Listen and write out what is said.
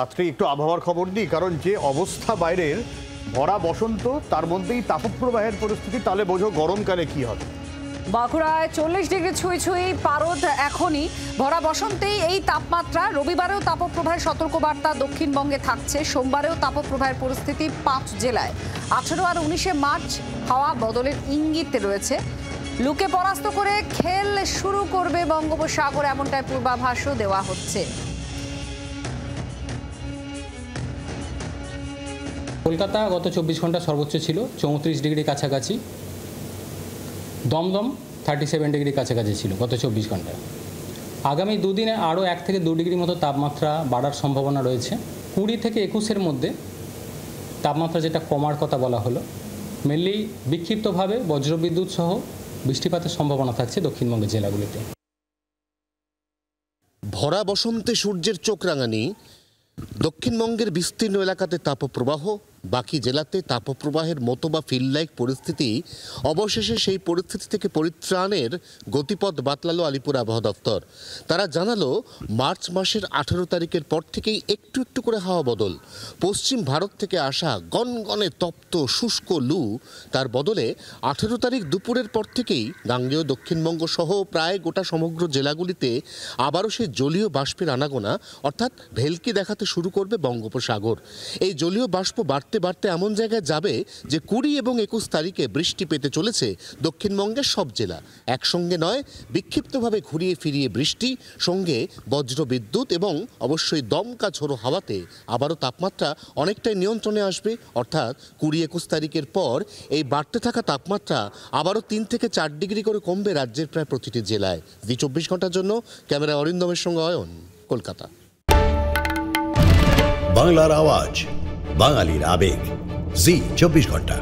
রাত্রে একটু আবহাওয়ার খবর দিই, কারণ যে অবস্থা বাইরের, ভরা বসন্ত, তার মধ্যেই তাপপ্রবাহের পরিস্থিতি, তাহলে বোঝো গরমকালে কি হবে। বাঁকুড়ায় 40 ডিগ্রি ছুঁই ছুঁই পারদ এখনই। ভরা বসন্তেই এই তাপমাত্রা। রবিবারেও তাপপ্রবাহের সতর্কবার্তা দক্ষিণবঙ্গে থাকছে। সোমবারেও তাপপ্রবাহের পরিস্থিতি 5 জেলায়। 18 আর 19 মার্চ হাওয়া বদলের ইঙ্গিত রয়েছে। লুকে পরাস্ত করে খেল শুরু করবে বঙ্গোপসাগর, এমনটাই পূর্বাভাসও দেওয়া হচ্ছে। কলকাতা গত 24 ঘন্টা সর্বোচ্চ ছিল 34 ডিগ্রি কাছাকাছি। দমদম 37 ডিগ্রি কাছাকাছি ছিল গত 24 ঘন্টায়। আগামী দুদিনে আরও 1 থেকে 2 ডিগ্রি মতো তাপমাত্রা বাড়ার সম্ভাবনা রয়েছে। 20 থেকে 21-এর মধ্যে তাপমাত্রা যেটা কমার কথা বলা হলো, মেনলি বিক্ষিপ্তভাবে বজ্রবিদ্যুৎ সহ বৃষ্টিপাতের সম্ভাবনা থাকছে দক্ষিণবঙ্গের জেলাগুলিতে। ভরা বসন্তে সূর্যের চোখ রাঙানি। দক্ষিণবঙ্গের বিস্তীর্ণ এলাকাতে তাপপ্রবাহ, বাকি জেলাতে তাপপ্রবাহের মতো বা ফিল লাইক পরিস্থিতি। অবশেষে সেই পরিস্থিতি থেকে পরিত্রাণের গতিপথ বাতলালো আলিপুর আবহাওয়া দপ্তর। তারা জানালো, মার্চ মাসের 18 তারিখের পর থেকেই একটু একটু করে হাওয়া বদল। পশ্চিম ভারত থেকে আসা গনগনে তপ্ত শুষ্ক লু, তার বদলে 18 তারিখ দুপুরের পর থেকেই গাঙ্গেয় দক্ষিণবঙ্গ সহ প্রায় গোটা সমগ্র জেলাগুলিতে আবারও সেই জলীয় বাষ্পের আনাগোনা, অর্থাৎ ভেলকি দেখাতে শুরু করবে বঙ্গোপসাগর। এই জলীয় বাষ্প বাড়তে বাড়তে এমন জায়গায় যাবে যে 20 এবং 21 তারিখে বৃষ্টি পেতে চলেছে দক্ষিণবঙ্গের সব জেলা। একসঙ্গে নয়, বিক্ষিপ্তভাবে ঘুরিয়ে ফিরিয়ে বৃষ্টি, সঙ্গে বজ্রবিদ্যুৎ এবং অবশ্যই দমকা ঝোড়ো হাওয়াতে আবারও তাপমাত্রা অনেকটাই নিয়ন্ত্রণে আসবে। অর্থাৎ 20-21 তারিখের পর এই বাড়তে থাকা তাপমাত্রা আবারও 3 থেকে 4 ডিগ্রি করে কমবে রাজ্যের প্রায় প্রতিটি জেলায়। জি 24 ঘন্টার জন্য ক্যামেরা অরিন্দমের সঙ্গে অয়ন, কলকাতা। বাংলার আওয়াজ, বাঙালির আবেগ, জি 24 ঘন্টা।